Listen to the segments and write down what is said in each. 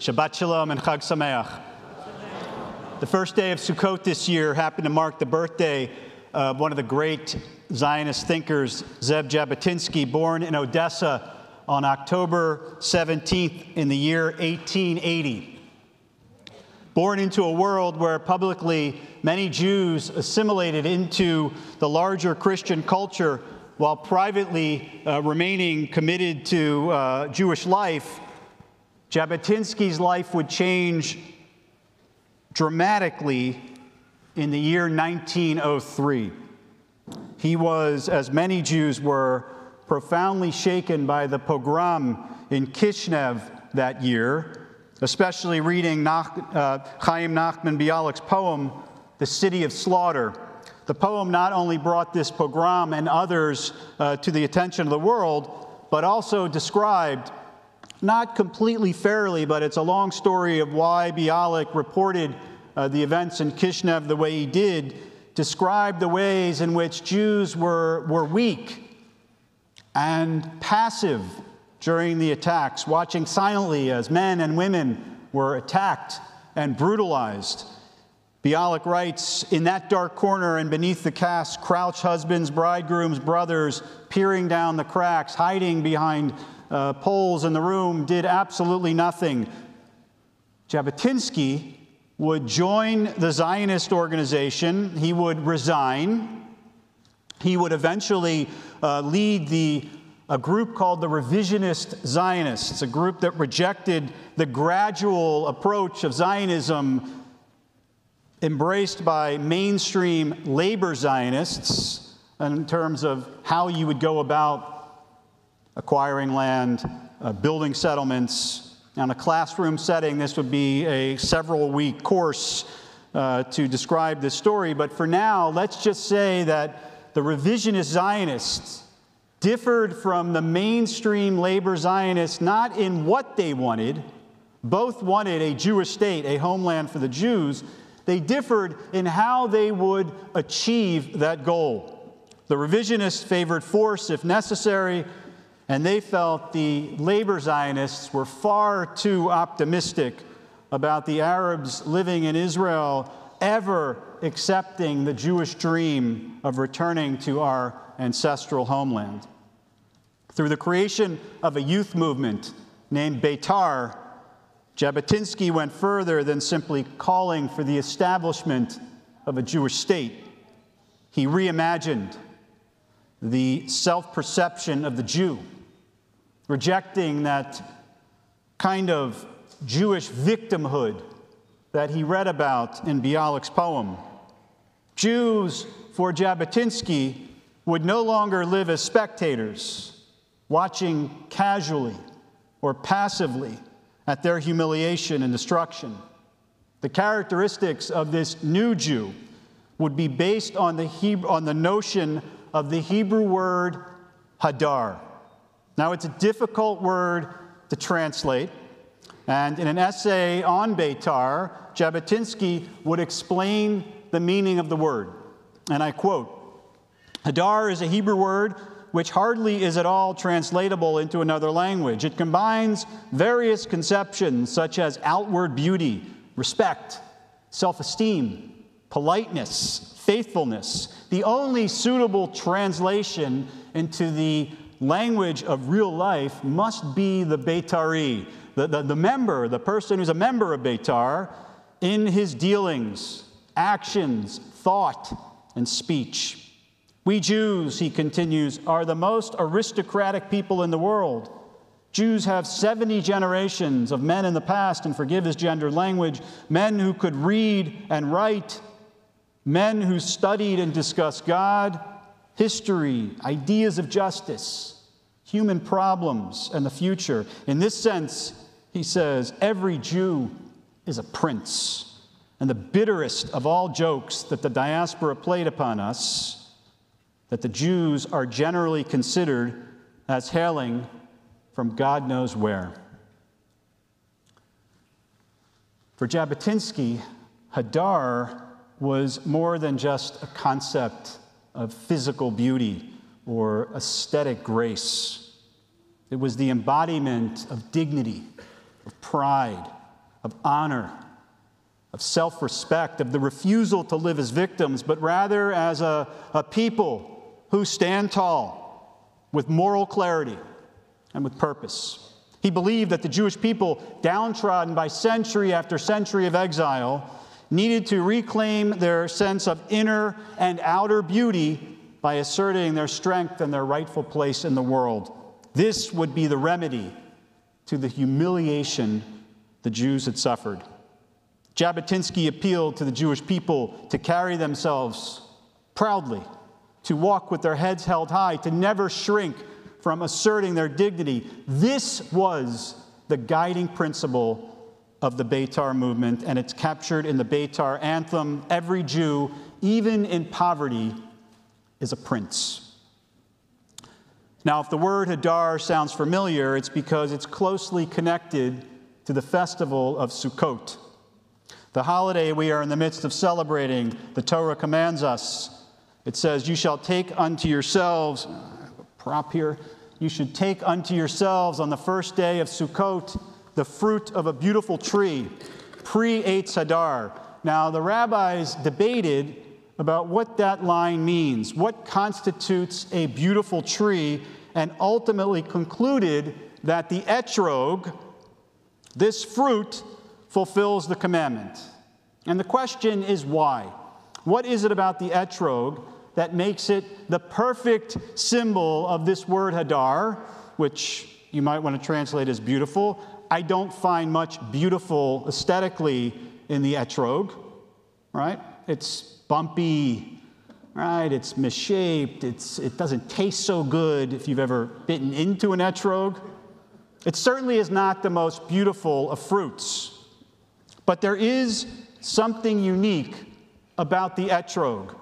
Shabbat Shalom and Chag Sameach. The first day of Sukkot this year happened to mark the birthday of one of the great Zionist thinkers, Ze'ev Jabotinsky, born in Odessa on October 17th in the year 1880. Born into a world where publicly many Jews assimilated into the larger Christian culture while privately remaining committed to Jewish life, Jabotinsky's life would change dramatically in the year 1903. He was, as many Jews were, profoundly shaken by the pogrom in Kishinev that year, especially reading Chaim Nachman Bialik's poem, The City of Slaughter. The poem not only brought this pogrom and others to the attention of the world, but also described, not completely fairly, but it's a long story of why Bialik reported the events in Kishinev the way he did, described the ways in which Jews were weak and passive during the attacks, watching silently as men and women were attacked and brutalized. Bialik writes, "In that dark corner and beneath the cask, crouch husbands, bridegrooms, brothers, peering down the cracks, hiding behind poles in the room, did absolutely nothing." Jabotinsky would join the Zionist organization. He would resign. He would eventually lead a group called the Revisionist Zionists, a group that rejected the gradual approach of Zionism embraced by mainstream labor Zionists in terms of how you would go about acquiring land, building settlements. Now, in a classroom setting, this would be a several-week course to describe this story. But for now, let's just say that the revisionist Zionists differed from the mainstream labor Zionists not in what they wanted. Both wanted a Jewish state, a homeland for the Jews. They differed in how they would achieve that goal. The revisionists favored force if necessary, and they felt the labor Zionists were far too optimistic about the Arabs living in Israel ever accepting the Jewish dream of returning to our ancestral homeland. Through the creation of a youth movement named Beitar, Jabotinsky went further than simply calling for the establishment of a Jewish state. He reimagined the self-perception of the Jew, rejecting that kind of Jewish victimhood that he read about in Bialik's poem. Jews, for Jabotinsky, would no longer live as spectators, watching casually or passively at their humiliation and destruction. The characteristics of this new Jew would be based on the notion of the Hebrew word hadar. Now, it's a difficult word to translate, and in an essay on Beitar, Jabotinsky would explain the meaning of the word. And I quote, "Hadar is a Hebrew word which hardly is at all translatable into another language. It combines various conceptions such as outward beauty, respect, self-esteem, politeness, faithfulness. The only suitable translation into the language of real life must be the Beitari, the member, the person who's a member of Beitar, in his dealings, actions, thought, and speech. We Jews," he continues, "are the most aristocratic people in the world. Jews have 70 generations of men in the past, and forgive his gendered language, men who could read and write, men who studied and discussed God, history, ideas of justice, human problems, and the future. In this sense," he says, "every Jew is a prince. And the bitterest of all jokes that the diaspora played upon us, that the Jews are generally considered as hailing from God knows where." For Jabotinsky, hadar was more than just a concept of physical beauty or aesthetic grace. It was the embodiment of dignity, of pride, of honor, of self-respect, of the refusal to live as victims, but rather as a people who stand tall with moral clarity and with purpose. He believed that the Jewish people, downtrodden by century after century of exile, needed to reclaim their sense of inner and outer beauty by asserting their strength and their rightful place in the world. This would be the remedy to the humiliation the Jews had suffered. Jabotinsky appealed to the Jewish people to carry themselves proudly, to walk with their heads held high, to never shrink from asserting their dignity. This was the guiding principle of the Beitar movement, and it's captured in the Beitar anthem. Every Jew, even in poverty, is a prince. Now, if the word Hadar sounds familiar, it's because it's closely connected to the festival of Sukkot. The holiday we are in the midst of celebrating, the Torah commands us. It says, you shall take unto yourselves, prop here, you should take unto yourselves on the first day of Sukkot the fruit of a beautiful tree, pre-Eitz Hadar. Now, the rabbis debated about what that line means, what constitutes a beautiful tree, and ultimately concluded that the Etrog, this fruit, fulfills the commandment. And the question is why? What is it about the Etrog that makes it the perfect symbol of this word Hadar, which you might want to translate as beautiful? I don't find much beautiful aesthetically in the Etrog, right? It's bumpy, right? It's misshaped. It doesn't taste so good if you've ever bitten into an Etrog. It certainly is not the most beautiful of fruits. But there is something unique about the Etrog.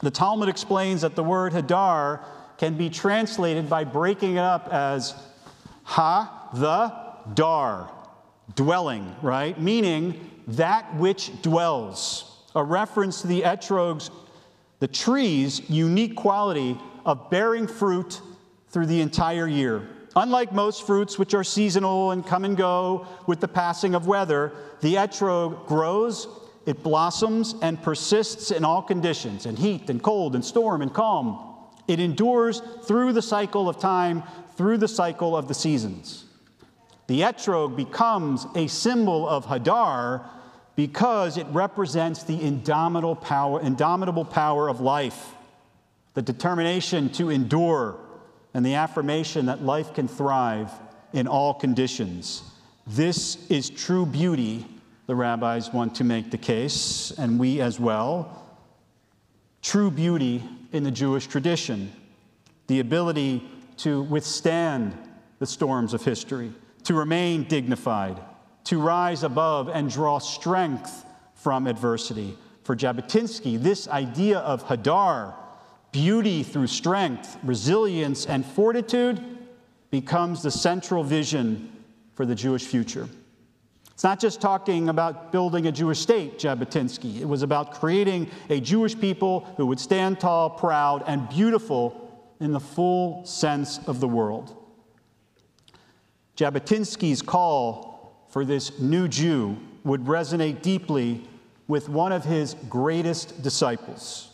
The Talmud explains that the word Hadar can be translated by breaking it up as the dar, dwelling, right? Meaning that which dwells. A reference to the Etrog's, the tree's unique quality of bearing fruit through the entire year. Unlike most fruits, which are seasonal and come and go with the passing of weather, the Etrog grows, it blossoms, and persists in all conditions, in heat and cold and storm and calm. It endures through the cycle of time, through the cycle of the seasons. The Etrog becomes a symbol of Hadar because it represents the indomitable power of life, the determination to endure, and the affirmation that life can thrive in all conditions. This is true beauty, the rabbis want to make the case, and we as well. True beauty in the Jewish tradition, the ability to withstand the storms of history, to remain dignified, to rise above and draw strength from adversity. For Jabotinsky, this idea of Hadar, beauty through strength, resilience, and fortitude, becomes the central vision for the Jewish future. It's not just talking about building a Jewish state, Jabotinsky. It was about creating a Jewish people who would stand tall, proud, and beautiful in the full sense of the world. Jabotinsky's call for this new Jew would resonate deeply with one of his greatest disciples.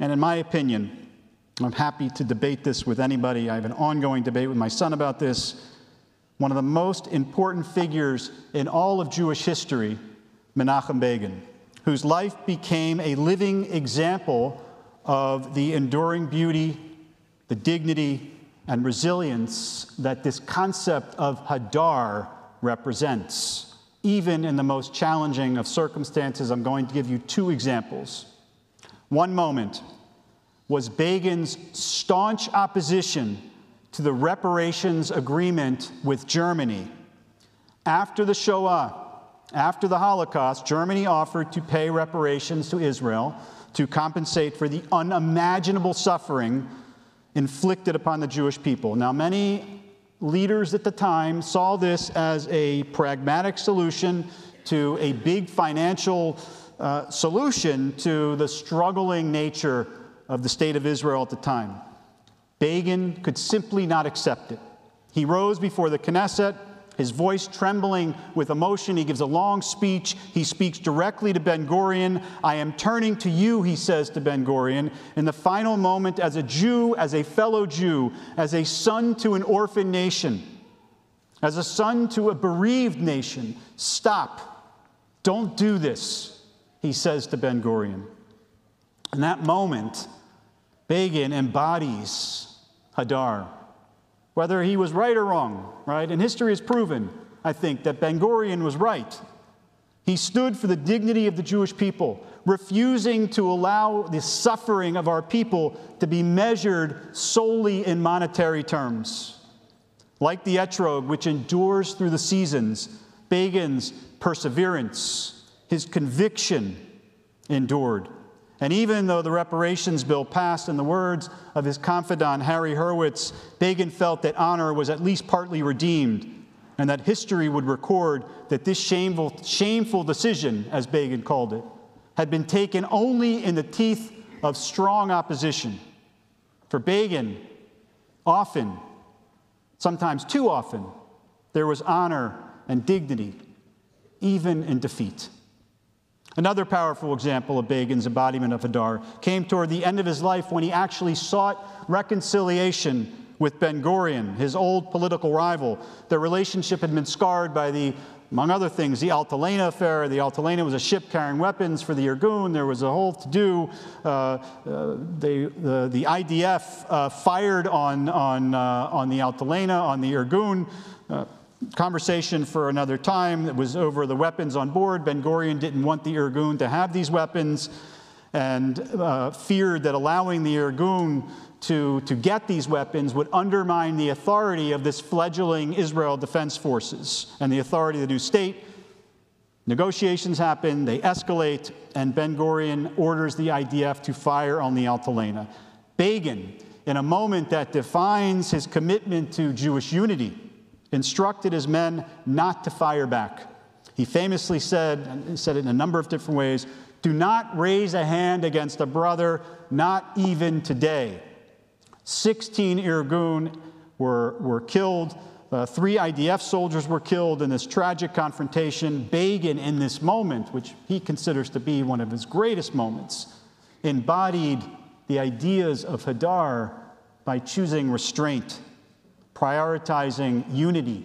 And in my opinion, I'm happy to debate this with anybody. I have an ongoing debate with my son about this. One of the most important figures in all of Jewish history, Menachem Begin, whose life became a living example of the enduring beauty, the dignity, and resilience that this concept of Hadar represents. Even in the most challenging of circumstances, I'm going to give you two examples. One moment was Begin's staunch opposition to the reparations agreement with Germany. After the Shoah, after the Holocaust, Germany offered to pay reparations to Israel to compensate for the unimaginable suffering inflicted upon the Jewish people. Now, many leaders at the time saw this as a pragmatic solution to a big financial solution to the struggling nature of the state of Israel at the time. Begin could simply not accept it. He rose before the Knesset his voice trembling with emotion. He gives a long speech. He speaks directly to Ben-Gurion. I am turning to you, he says to Ben-Gurion, in the final moment as a Jew, as a fellow Jew, as a son to an orphan nation, as a son to a bereaved nation. Stop. Don't do this, he says to Ben-Gurion. In that moment, Begin embodies Hadar. Whether he was right or wrong, right? And history has proven, I think, that Ben-Gurion was right. He stood for the dignity of the Jewish people, refusing to allow the suffering of our people to be measured solely in monetary terms. Like the Etrog, which endures through the seasons, Begin's perseverance, his conviction endured. And even though the reparations bill passed, in the words of his confidant, Harry Hurwitz, Begin felt that honor was at least partly redeemed, and that history would record that this shameful decision, as Begin called it, had been taken only in the teeth of strong opposition. For Begin, often, sometimes too often, there was honor and dignity, even in defeat. Another powerful example of Begin's embodiment of Hadar came toward the end of his life when he actually sought reconciliation with Ben-Gurion, his old political rival. Their relationship had been scarred by among other things, the Altalena affair. The Altalena was a ship carrying weapons for the Irgun. There was a whole to-do. The IDF fired on the Altalena, on the Irgun. Conversation for another time. It was over the weapons on board. Ben-Gurion didn't want the Irgun to have these weapons and feared that allowing the Irgun to get these weapons would undermine the authority of this fledgling Israel Defense Forces and the authority of the new state. Negotiations happen, they escalate, and Ben-Gurion orders the IDF to fire on the Altalena. Begin, in a moment that defines his commitment to Jewish unity, instructed his men not to fire back. He famously said, and he said it in a number of different ways, do not raise a hand against a brother, not even today. 16 Irgun were killed. 3 IDF soldiers were killed in this tragic confrontation. Begin, in this moment, which he considers to be one of his greatest moments, embodied the ideas of Hadar by choosing restraint, prioritizing unity,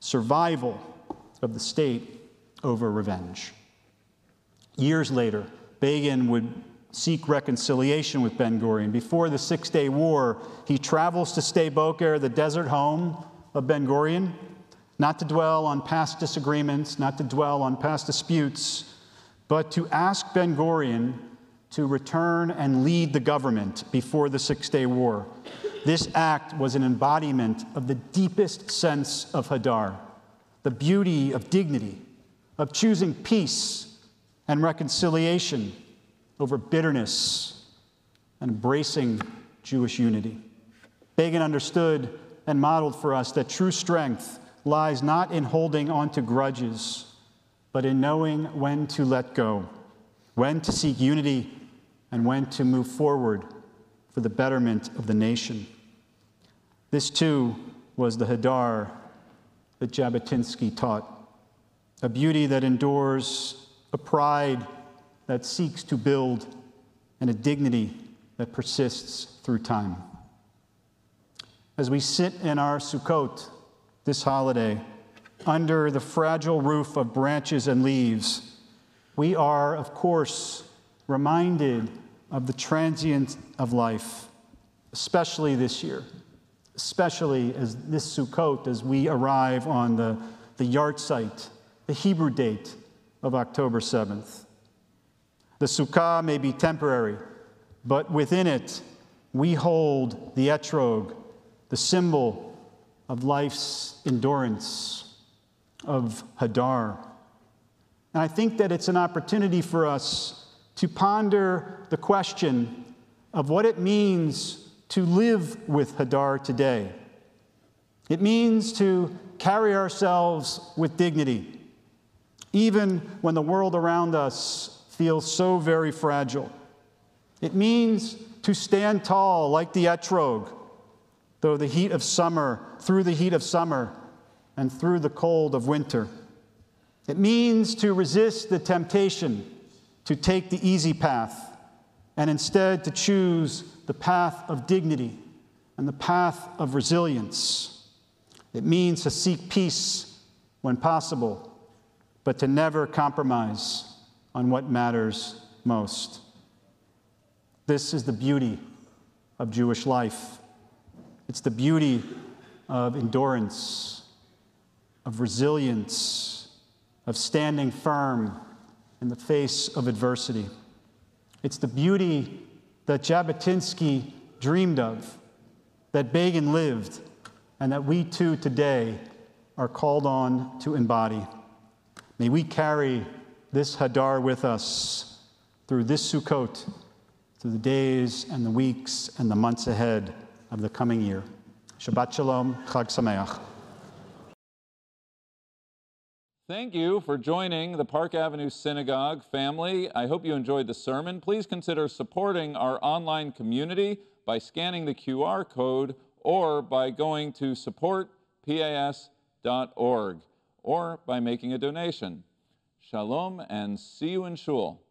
survival of the state over revenge. Years later, Begin would seek reconciliation with Ben-Gurion. Before the Six-Day War, he travels to Sde Boker, the desert home of Ben-Gurion, not to dwell on past disagreements, not to dwell on past disputes, but to ask Ben-Gurion to return and lead the government before the Six-Day War. This act was an embodiment of the deepest sense of Hadar, the beauty of dignity, of choosing peace and reconciliation over bitterness and embracing Jewish unity. Begin understood and modeled for us that true strength lies not in holding on to grudges, but in knowing when to let go, when to seek unity, and when to move forward for the betterment of the nation. This, too, was the Hadar that Jabotinsky taught, a beauty that endures, a pride that seeks to build, and a dignity that persists through time. As we sit in our Sukkot this holiday, under the fragile roof of branches and leaves, we are, of course, reminded of the transient of life, especially this year, especially as this Sukkot, as we arrive on the yard site, the Hebrew date of October 7th. The Sukkah may be temporary, but within it, we hold the Etrog, the symbol of life's endurance, of Hadar. And I think that it's an opportunity for us to ponder the question of what it means to live with Hadar today. It means to carry ourselves with dignity, even when the world around us feels so very fragile. It means to stand tall like the Etrog, through the heat of summer, and through the cold of winter. It means to resist the temptation to take the easy path and instead to choose the path of dignity and the path of resilience. It means to seek peace when possible, but to never compromise on what matters most. This is the beauty of Jewish life. It's the beauty of endurance, of resilience, of standing firm in the face of adversity. It's the beauty that Jabotinsky dreamed of, that Begin lived, and that we too today are called on to embody. May we carry this Hadar with us through this Sukkot, through the days and the weeks and the months ahead of the coming year. Shabbat Shalom, Chag Sameach. Thank you for joining the Park Avenue Synagogue family. I hope you enjoyed the sermon. Please consider supporting our online community by scanning the QR code or by going to supportpas.org or by making a donation. Shalom and see you in Shul.